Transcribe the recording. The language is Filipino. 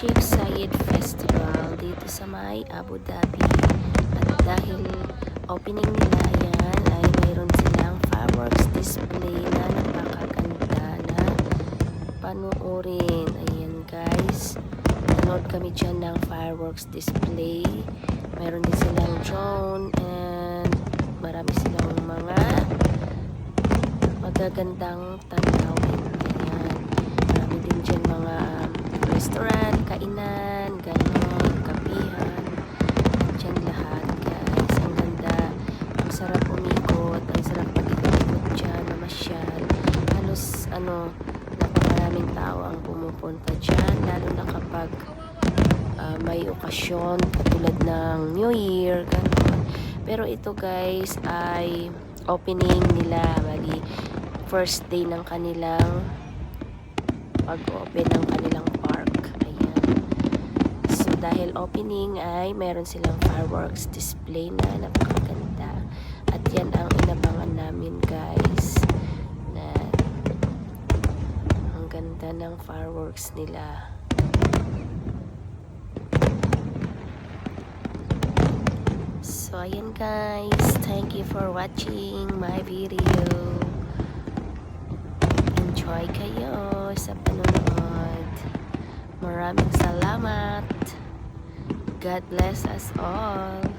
Sheikh Zayed Festival dito sa may Abu Dhabi. At dahil opening nila yan ay mayroon silang fireworks display na napakaganda na panuorin. Ayan guys, nanood kami dyan ng fireworks display. Mayroon din silang drone and marami silang mga magagandang tanawin. Ayan, marami din dyan mga restaurant, kainan, ganon, kapihan, dyan lahat guys. Ang ganda, ang sarap umikot, ang sarap pag-ikot dyan, mamasyal. Halos napakaraming tao ang pumupunta dyan, lalo na kapag may okasyon katulad ng New Year, ganon. Pero ito guys ay opening nila, bali first day ng kanilang pag-open ng kanilang park. Ayan. So dahil opening ay meron silang fireworks display na napakaganda. At yan ang inabangan namin guys, na ang ganda ng fireworks nila. So ayan guys, thank you for watching my video. Enjoy kayo sa panonood. Maraming salamat. God bless us all.